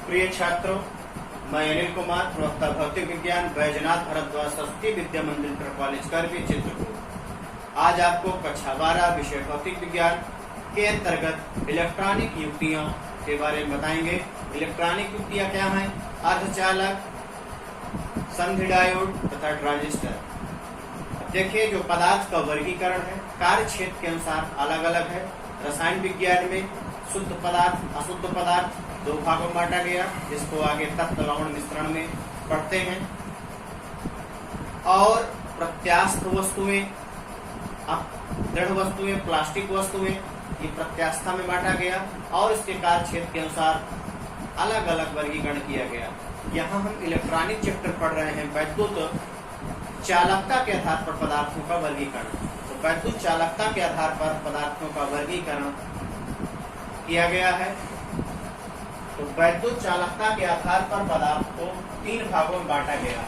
प्रिय छात्रों, मैं अनिल कुमार, प्रवक्ता भौतिक विज्ञान, बैजनाथ भारद्वाज सरस्वती विद्या मंदिर इंटर कॉलेज करबी चित्रकूट। आज आपको कक्षा 12 विषय भौतिक विज्ञान के अंतर्गत इलेक्ट्रॉनिक युक्तियों के बारे में बताएंगे। इलेक्ट्रॉनिक युक्तियां क्या हैं? अर्धचालक, संधि डायोड तथा ट्रांजिस्टर। देखिए, जो पदार्थ का वर्गीकरण है कार्य क्षेत्र के अनुसार अलग अलग है। रसायन विज्ञान में शुद्ध पदार्थ, अशुद्ध पदार्थ दो भागों में बांटा गया, जिसको आगे तत्व लवण मिश्रण में पढ़ते हैं। और प्रत्यास्थ वस्तुएं, दृढ़ वस्तुएं, प्लास्टिक वस्तुएं, ये प्रत्यास्था में बांटा गया और इसके कार्य क्षेत्र के अनुसार अलग अलग वर्गीकरण किया गया। यहाँ हम इलेक्ट्रॉनिक चैप्टर पढ़ रहे हैं, वैद्युत चालकता के आधार पर पदार्थों का वर्गीकरण। तो वैद्युत चालकता के आधार पर पदार्थों का वर्गीकरण किया गया है। तो वैद्युत चालकता के आधार पर पदार्थ को तीन भागों में बांटा गया है।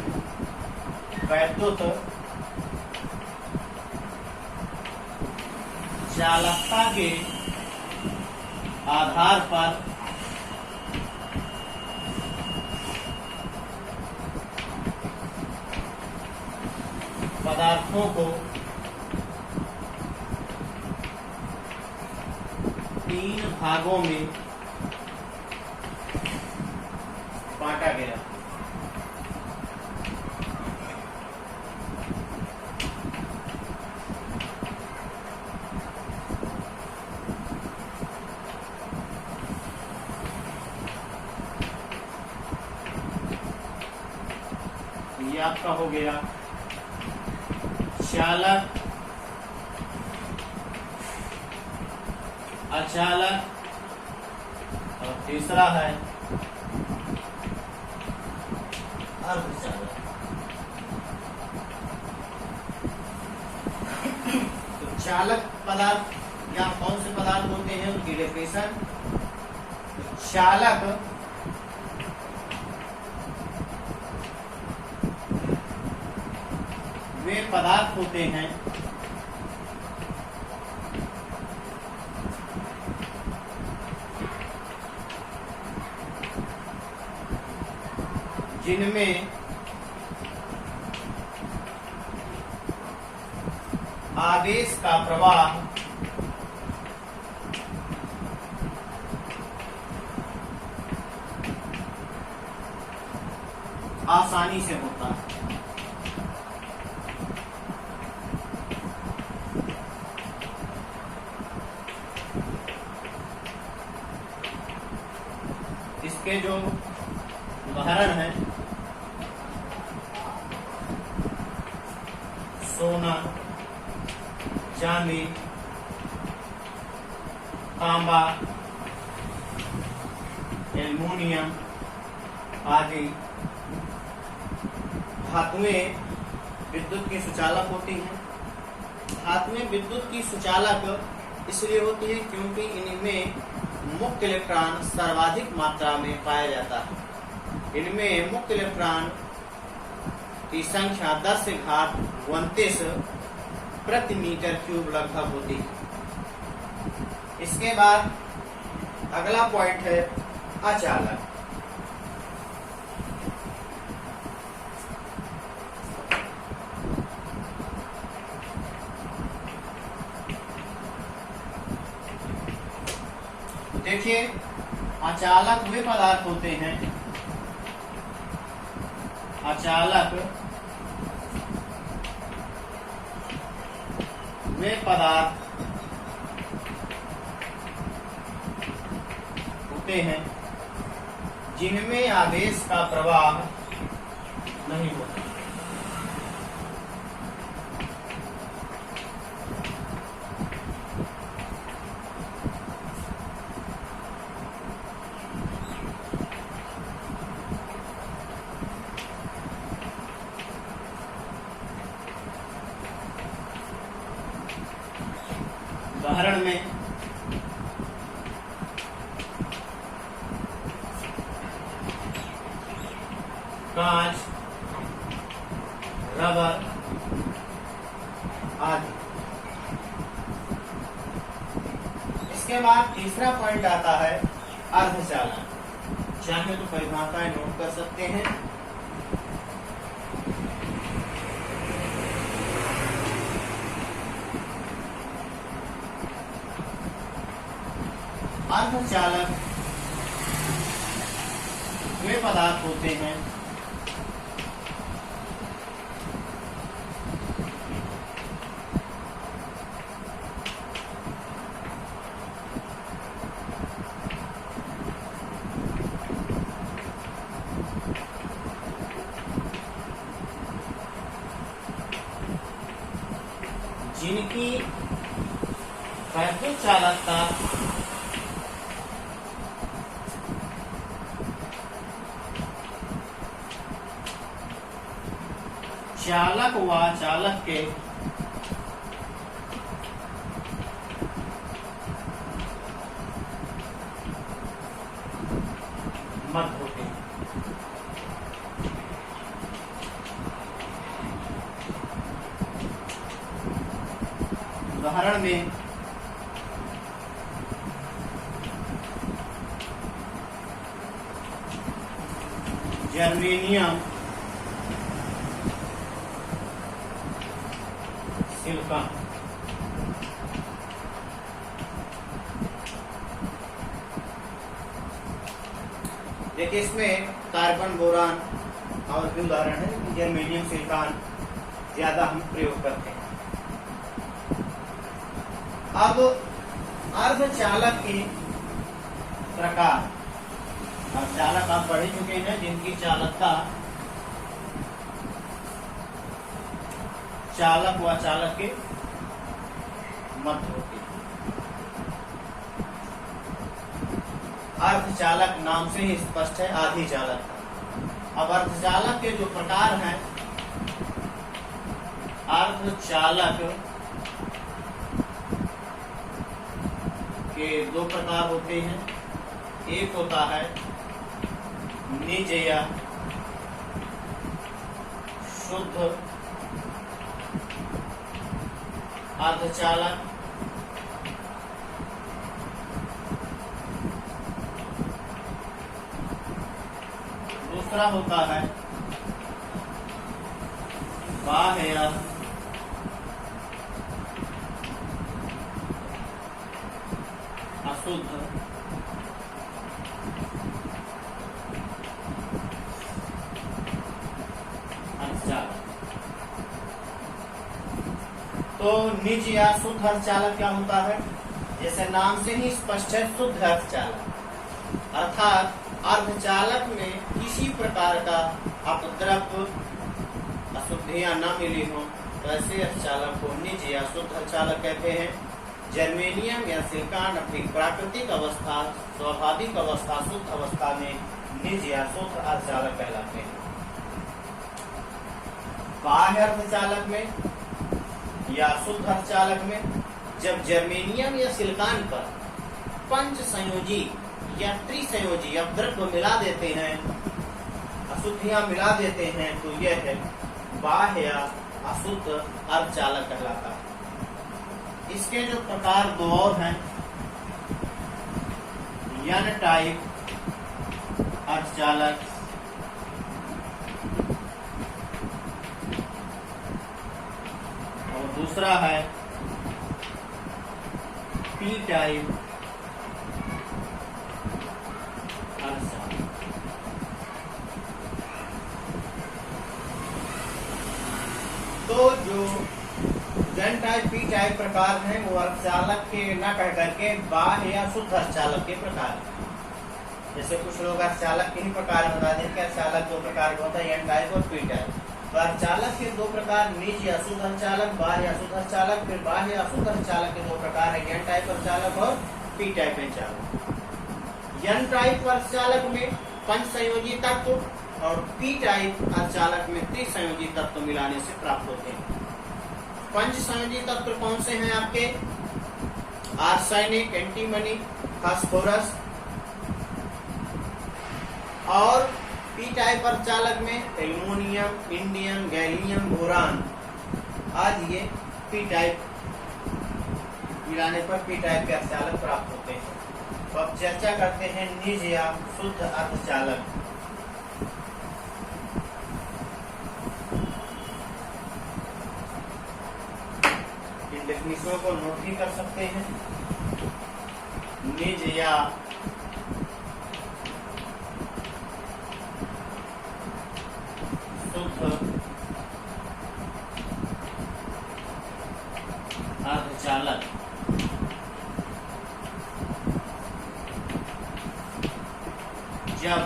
वैद्युत चालकता के आधार पर पदार्थों को तीन भागों में बांटा गया। ये आपका हो गया चालक, अचालक और तीसरा है अर्धचालक। तो चालक पदार्थ या कौन से पदार्थ होते हैं, उनकी डेफिनेशन। चालक वे पदार्थ होते हैं जिनमें आवेश का प्रवाह आसानी से होता है। इसके जो उदाहरण हैं, सोना, चांदी, तांबा, एल्युमिनियम आदि धातुएं विद्युत की सुचालक होती हैं। धातुएं विद्युत की सुचालक इसलिए होती है क्योंकि इनमें मुक्त इलेक्ट्रॉन सर्वाधिक मात्रा में पाया जाता है। इनमें मुक्त इलेक्ट्रॉन की संख्या 10 से घात 29 प्रति मीटर क्यूब लगभग होती है। इसके बाद अगला पॉइंट है अचालक। देखिए, अचालक वे पदार्थ होते हैं, अचालक वे पदार्थ होते हैं जिनमें आवेश का प्रवाह नहीं होता। उदाहरण में कांच, रबर आदि। इसके बाद तीसरा पॉइंट आता है अर्धचालक। चाहे तो परिभाषाएं नोट कर सकते हैं। अर्धचालक वे पदार्थ होते हैं जिनकी वैद्युत चालकता चालक व चालक के मध्य होते हैं। उदाहरण में जर्मेनियम, सिलिकॉन। देखिए इसमें कार्बन, बोरान और भी उदाहरण है। जर्मेनियम, सिलिकॉन ज्यादा हम प्रयोग करते हैं। अब अर्धचालक के प्रकार। अर्धचालक आप पढ़ चुके हैं, जिनकी चालकता चालक व चालक के मध्य होती है। अर्धचालक नाम से ही स्पष्ट है, आधी चालकता। अब अर्धचालक के जो प्रकार हैं, अर्धचालक के दो प्रकार होते हैं। एक होता है निज या शुद्ध अर्धचालक, दूसरा होता है बाह्य अशुद्ध अर्धचालक। तो निज या शुद्ध अर्धचालक क्या होता है? जैसे नाम से ही स्पष्ट है, शुद्ध अर्धचालक। अर्थात अर्धचालक में किसी प्रकार का अपद्रव्य, अशुद्धियां न मिली हो, तो ऐसे अर्धचालक को निज या शुद्ध अर्धचालक कहते हैं। जर्मेनियम या सिलिकॉन अपनी प्राकृतिक अवस्था, स्वाभाविक अवस्था, शुद्ध अवस्था में निज या शुद्ध अर्धचालक कहलाते हैं। बाह्य अर्धचालक में या शुद्ध अर्धचालक में जब जर्मेनियम या सिलिकॉन पर पंच संयोजी या त्रिसंयोजी अपद्रव्य मिला देते हैं, अशुद्धियां मिला देते हैं, तो यह है बाह्य या अशुद्ध अर्धचालक कहलाता है। इसके जो प्रकार दो और हैं, एन टाइप अर्धचालक और दूसरा है पी टाइप अर्धचालक। तो जो एन टाइप, पी टाइप प्रकार हैं, वो अर्धचालक के न कह करके बाह्य या शुद्ध अर्धचालक के प्रकार हैं। जैसे कुछ लोग अर्धचालक के ही प्रकार बता दें कि अर्धचालक दो प्रकार का होता है, एन टाइप और पी टाइप। तो अर्धचालक के दो प्रकार, निज या शुद्ध अर्धचालक, बाह्य या शुद्ध अर्धचालक। फिर बाह्य या शुद्ध अर्धचालक के दो प्रकार है, एन टाइप अर्धचालक और पी टाइप अर्धचालक। एन टाइप अर्धचालक में पंच संयोजी तत्व और पी टाइप अर्धचालक में त्रिसंयोजी तत्व मिलाने से प्राप्त होते हैं। पंच संयोजी तत्व कौन से हैं आपके? Arsenic, antimony, phosphorus. और पी टाइप अर्धचालक में एल्युमिनियम, इंडियम, गैलियम, बोरान। आज ये पी टाइप मिलाने पर पी टाइप के अर्धचालक प्राप्त होते हैं। तो अब चर्चा करते हैं निज या शुद्ध अर्धचालक। इन डेफिनेशनों को नोट भी कर सकते हैं। निज या शुद्ध अर्धचालक जब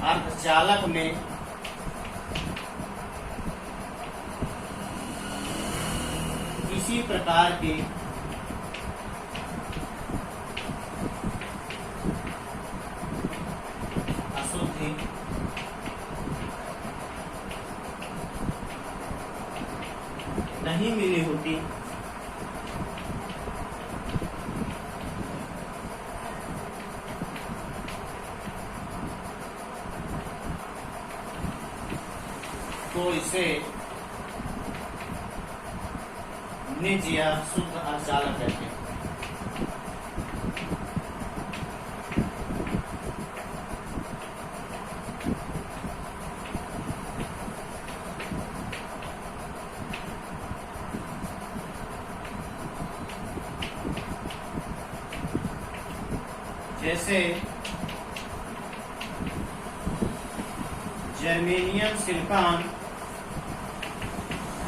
अर्धचालक में किसी प्रकार के अशुद्धि नहीं मिली होती तो इसे निज या शुद्ध अर्धचालक कहते हैं। जैसे जर्मेनियम सिलिकॉन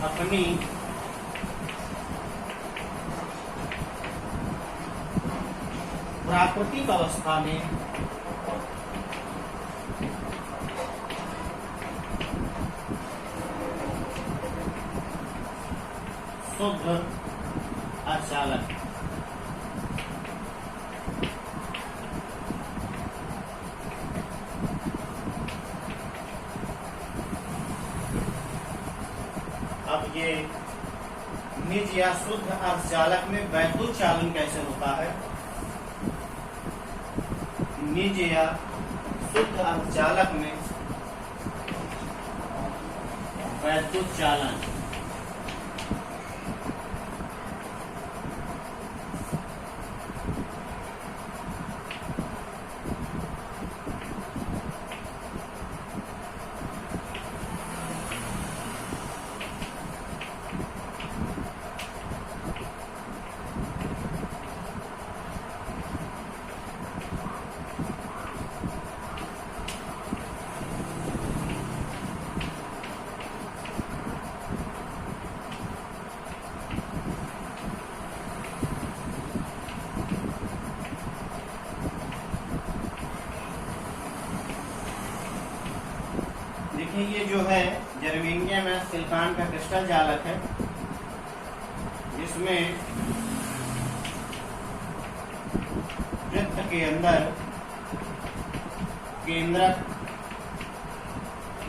अपनी प्राकृतिक अवस्था में शुद्ध अर्धचालक अब ये निज या शुद्ध अर्धचालक में वैद्युत चालन कैसे होता है? निज या शुद्ध अर्धचालक में वैद्युत चालन ये जो है जर्मेनियम है सिलिकॉन का क्रिस्टल जालक है, जिसमें वृत्त के अंदर केंद्रक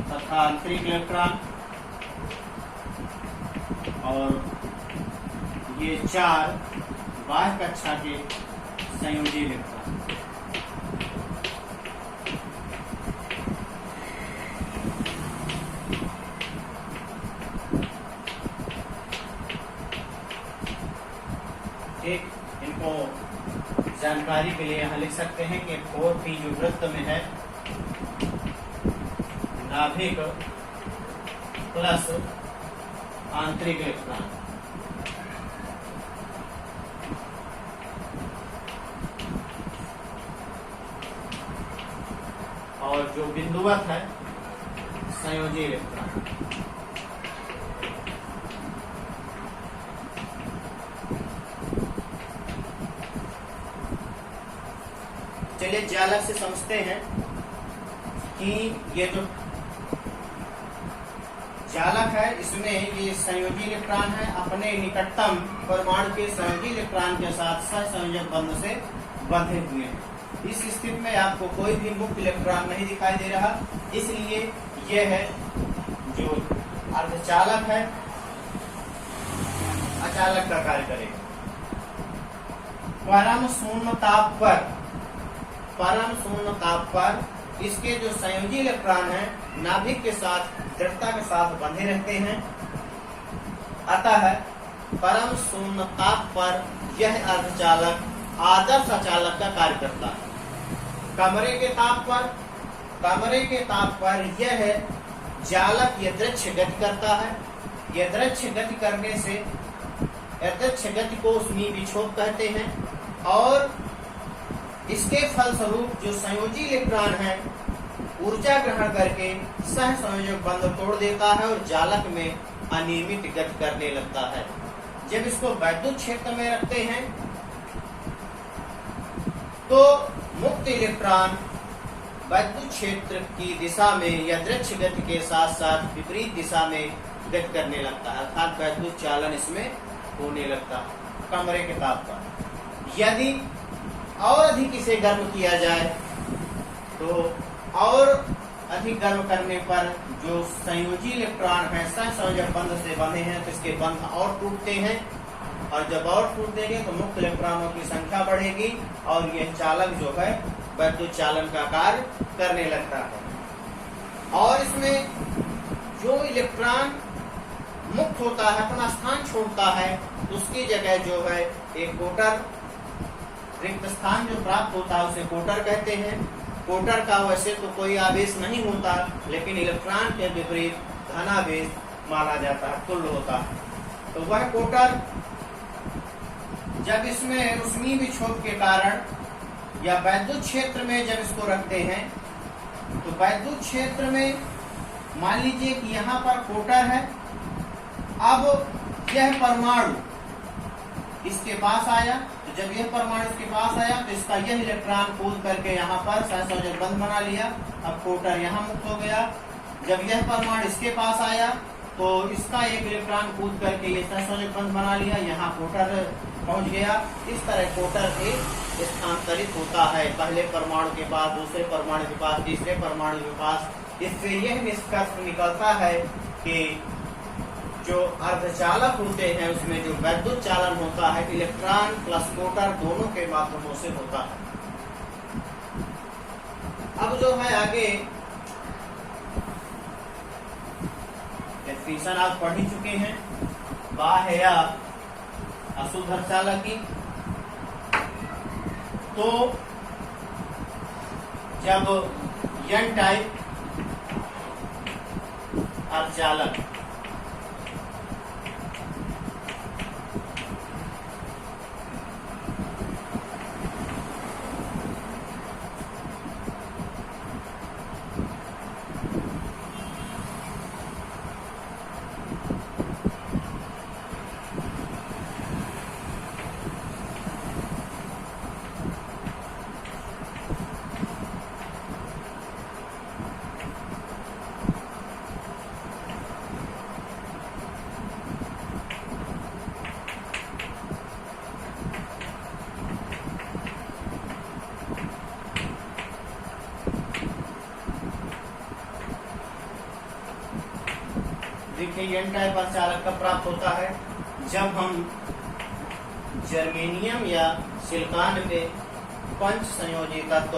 तथा आंतरिक इलेक्ट्रॉन और ये 4 बाह्य कक्षा के संयोजी इलेक्ट्रॉन। एक इनको जानकारी के लिए यहाँ लिख सकते हैं कि 4p जो वृत्त में है नाभिक प्लस आंतरिक इलेक्ट्रॉन, और जो बिंदुवत है संयोजी इलेक्ट्रॉन। चलिए जालक से समझते हैं कि ये जो जालक है इसमें ये संयोजी इलेक्ट्रॉन है अपने निकटतम परमाणु के संयोजी इलेक्ट्रॉन के साथ सहसंयोजक बंध से बंधे हुए हैं। इस स्थिति में आपको कोई भी मुक्त इलेक्ट्रॉन नहीं दिखाई दे रहा, इसलिए यह है जो अर्धचालक है अचालक का कार्य करेगा। परम शून्य ताप पर इसके जो संयोजी इलेक्ट्रॉन है नाभिक के साथ दृढ़ता के साथ बंधे रहते हैं, अतः परम शून्य ताप पर यह अर्धचालक आदर्श अचालक का कार्य करता है। कमरे के ताप पर यह चालक यदृच्छ गति करता है। यदृच्छ गति करने से यदृच्छ गति को ऊष्मीय विक्षोभ कहते हैं और इसके फलस्वरूप जो संयोजी इलेक्ट्रॉन है ऊर्जा ग्रहण करके सह संयोजक बंध तोड़ देता है और जालक में अनियमित गति करने लगता है। जब इसको वैद्युत क्षेत्र में रखते हैं तो मुक्त इलेक्ट्रॉन वैद्युत क्षेत्र की दिशा में यदृच्छ गति के साथ साथ विपरीत दिशा में गति करने लगता है, अर्थात वैद्युत चालन इसमें होने लगता है कमरे के ताप पर। यदि और अधिक इसे गर्म किया जाए तो और अधिक गर्म करने पर जो संयोजी इलेक्ट्रॉन है सहसंयोजक बंध से बने हैं तो इसके बंध और टूटते हैं और जब और टूट देंगे तो मुक्त इलेक्ट्रॉनों की संख्या बढ़ेगी और यह चालक जो है वैद्युत चालन का कार्य करने लगता है। और इसमें जो इलेक्ट्रॉन मुक्त होता है अपना स्थान छोड़ता है उसकी जगह जो है एक कोटर रिक्त स्थान जो प्राप्त होता है उसे कोटर कहते हैं। कोटर का वैसे तो कोई आवेश नहीं होता लेकिन इलेक्ट्रॉन के विपरीत धनावेश माना जाता है, तुल्य होता है। तो वह कोटर जब इसमें ऊष्मीय विक्षोभ के कारण या वैद्युत क्षेत्र में जब इसको रखते हैं तो वैद्युत क्षेत्र में मान लीजिए कि यहाँ पर कोटर है। अब यह परमाणु इसके पास आया तो जब यह परमाणु इसके पास आया तो इसका यह इलेक्ट्रॉन कूद करके यहाँ पर सहसंयोजक बंध बना लिया। अब कोटर यहाँ मुक्त हो गया। जब यह परमाणु इसके पास आया तो इसका एक इलेक्ट्रॉन कूद करके ये सहसंयोजक बंध बना लिया, यहाँ कोटर पहुंच गया। इस तरह कोटर एक स्थानांतरित होता है पहले परमाणु के पास, दूसरे परमाणु के पास, तीसरे परमाणु के पास। इससे यह निष्कर्ष निकलता है कि जो अर्धचालक होते हैं उसमें जो वैद्युत चालन होता है इलेक्ट्रॉन प्लस कोटर दोनों के माध्यमों से होता है। अब जो है आगे डेफिनेशन आप पढ़ ही चुके हैं बाह्य या अशुद्ध अर्धचालक की। तो जब एन टाइप अर्धचालक देखिए एन टाइप अर्धचालक कब प्राप्त होता है जब हम जर्मेनियम या सिलिकॉन में पंच संयोजी तत्व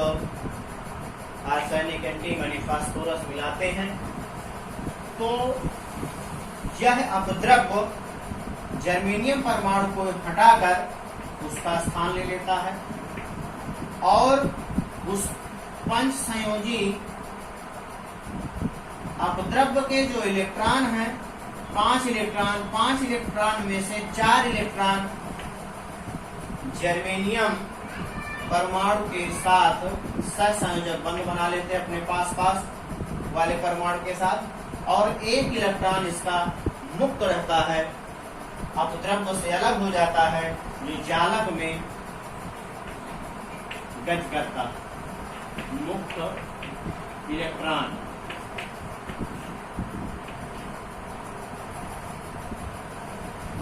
आर्सेनिक एंटीमनी फास्फोरस मिलाते हैं तो यह अपद्रव्य जर्मेनियम परमाणु को हटाकर उसका स्थान ले लेता है और उस पंच संयोजी अपद्रव्य के जो इलेक्ट्रॉन हैं 5 इलेक्ट्रॉन में से 4 इलेक्ट्रॉन जर्मेनियम परमाणु के साथ सहसंयोजक बंध बना लेते हैं अपने पास वाले परमाणु के साथ और एक इलेक्ट्रॉन इसका मुक्त रहता है, अपद्रव्य से अलग हो जाता है जो जालक में गति करता है। मुक्त इलेक्ट्रॉन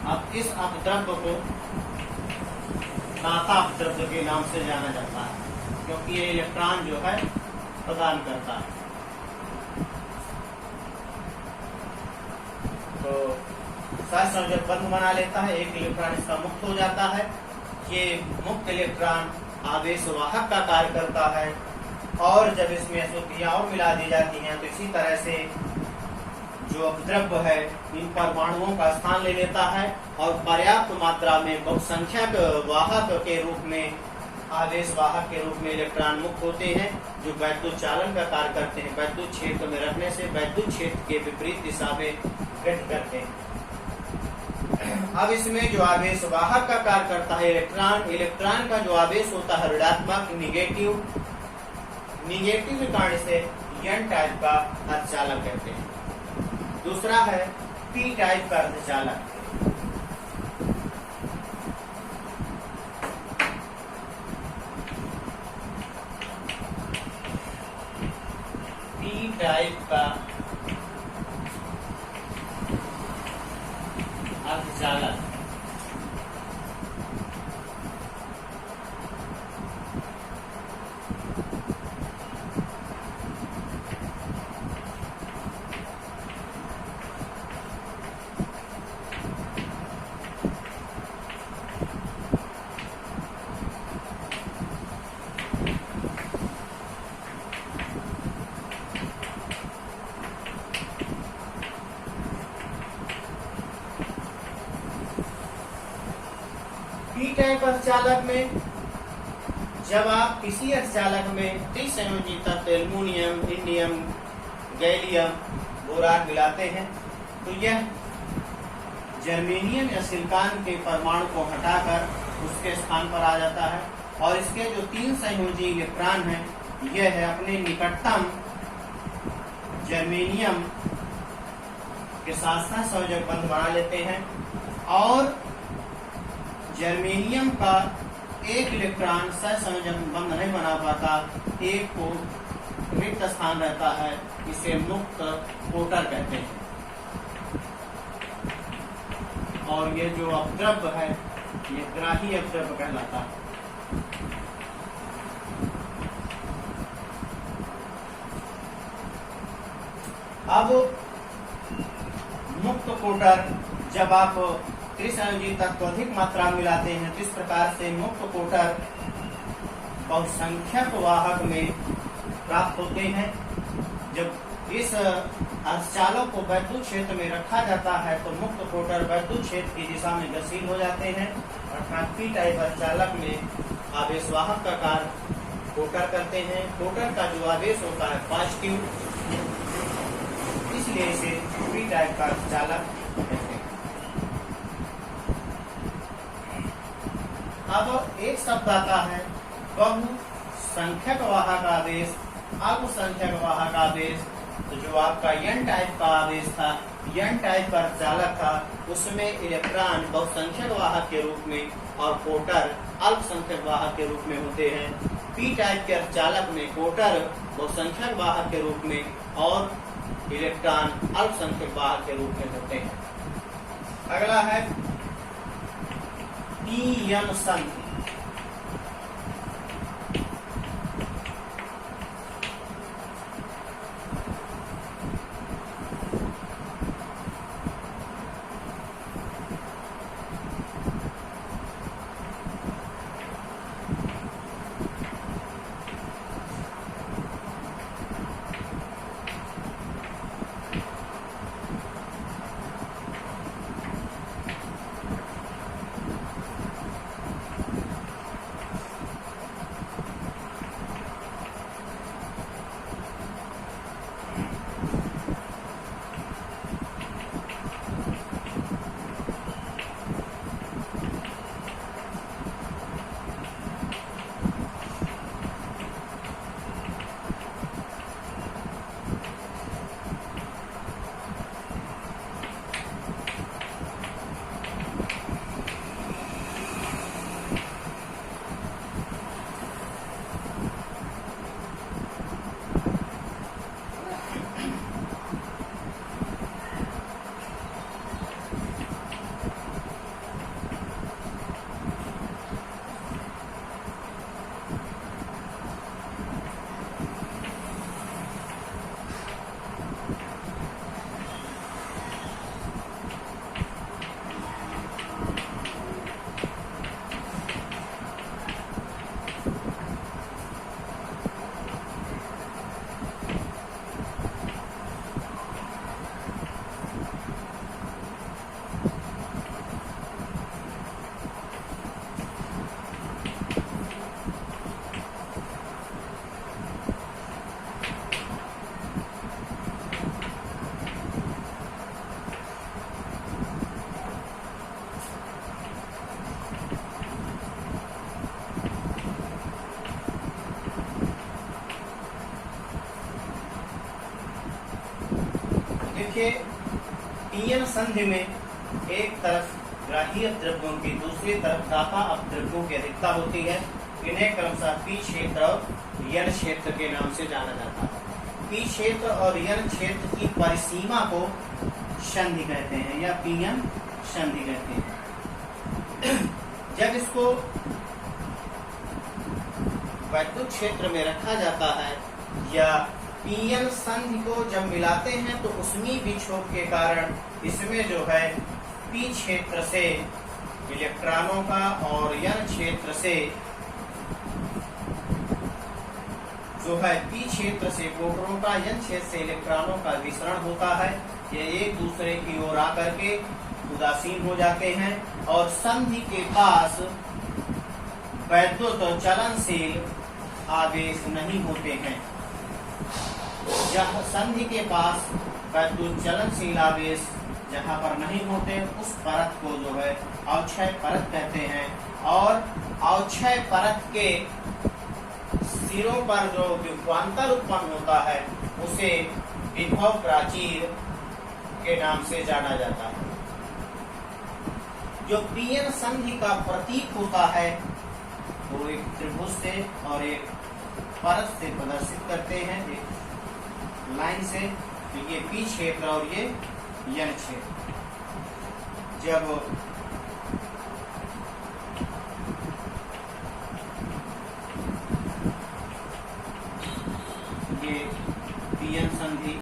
अब इस अपद्रव्य को दाता अपद्रव्य के नाम से जाना जाता है क्योंकि ये इलेक्ट्रॉन जो है प्रदान करता है। तो सहसंयोजक बंध बना लेता है, एक इलेक्ट्रॉन इसका मुक्त हो जाता है। ये मुक्त इलेक्ट्रॉन आवेश वाहक का कार्य करता है और जब इसमें अशुद्धियां और मिला दी जाती हैं तो इसी तरह से जो अपद्रव्य है इन परमाणुओं का स्थान ले लेता है और पर्याप्त मात्रा में बहुसंख्यक वाहक के रूप में, आवेश वाहक के रूप में इलेक्ट्रॉन मुक्त होते हैं, जो वैद्युत चालन का कार्य करते हैं। वैद्युत क्षेत्र में रखने से वैद्युत क्षेत्र के विपरीत दिशा में गति करते हैं। अब इसमें जो आवेश वाहक का कार्य करता है इलेक्ट्रॉन का जो आवेश होता है ऋणात्मक, निगेटिव के कारण से एन टाइप का अर्धचालक कहते हैं। दूसरा है पी टाइप का अर्धचालक। पी टाइप का अर्धचालक पी टाइप अर्धचालक में जब आप किसी अर्धचालक में त्रिसंयोजी तत्व एल्युमिनियम, इंडियम, गैलियम, बोरान मिलाते हैं तो यह जर्मेनियम या सिलिकॉन के परमाणु को हटाकर उसके स्थान पर आ जाता है और इसके जो 3 संयोजी इलेक्ट्रॉन हैं यह है अपने निकटतम जर्मेनियम के साथ साथ संयोजक बंध बना लेते हैं और जर्मेनियम का एक इलेक्ट्रॉन सहसंयोजक बंध नहीं बना पाता, एक को रिक्त स्थान रहता है, इसे मुक्त कोटर कहते हैं। और ये जो अपद्रव्य है ये ग्राही अपद्रव्य कहलाता है। अब मुक्त कोटर जब आप त्रिसंयोजी तत्व अधिक मात्रा में मिलाते हैं तो इस प्रकार से मुक्त कोटर बहुसंख्यक वाहक में प्राप्त होते हैं। जब इस अर्धचालक को वैद्युत क्षेत्र में रखा जाता है तो मुक्त कोटर वैद्युत क्षेत्र की दिशा में गतिशील हो जाते हैं। अर्थात पी टाइप अर्धचालक में आवेश वाहक का कार्य कोटर करते हैं। कोटर का जो आवेश होता है पॉजिटिव, इसलिए इसे पी टाइप का अर्धचालक कहते हैं। अब एक शब्द आता है बहुसंख्यक वाहक आवेश, अल्पसंख्यक वाहक आवेश। तो जो आपका एन टाइप का आवेश था, एन टाइप का अर्धचालक था, उसमें इलेक्ट्रॉन बहुसंख्यक वाहक के रूप में और कोटर अल्पसंख्यक वाहक के रूप में होते हैं। पी टाइप के अर्धचालक में कोटर बहुसंख्यक वाहक के रूप में और इलेक्ट्रॉन अल्पसंख्यक वाहक के रूप में होते हैं। अगला है पी-एन संख्या। देखिए पीएन संधि में एक तरफ ग्राही अपद्रव्यों की, दूसरी तरफ दाता अपद्रव्यों की अधिकता होती है। इन्हें क्रमशः पी क्षेत्र और यन क्षेत्र के नाम से जाना जाता है। पी क्षेत्र और यन क्षेत्र की परिसीमा को संधि कहते हैं या पीएन संधि कहते हैं। जब इसको वैद्युत क्षेत्र में रखा जाता है या पीएन संधि को जब मिलाते हैं तो उसमें विक्षोभ के कारण इसमें जो है पी क्षेत्र से इलेक्ट्रॉनों का और यन क्षेत्र से जो है पी क्षेत्र से प्रोटॉनों का, यन क्षेत्र से इलेक्ट्रॉनों का विसरण होता है। ये एक दूसरे की ओर आकर के उदासीन हो जाते हैं और संधि के पास वैद्युत चलनशील आवेश नहीं होते हैं। जहाँ संधि के पास वैद्युत चलनशील आवेश जहाँ पर नहीं होते उस परत को जो है अवक्षय परत कहते हैं। और अवक्षय परत के सिरों पर जो विभवांतर उत्पन्न होता है उसे विभव प्राचीर के नाम से जाना जाता है। जो पीएन संधि का प्रतीक होता है वो एक त्रिभुज से और एक परत से प्रदर्शित करते हैं, एक लाइन से। तो ये पी क्षेत्र और ये यन क्षेत्र। जब ये पीएन संधि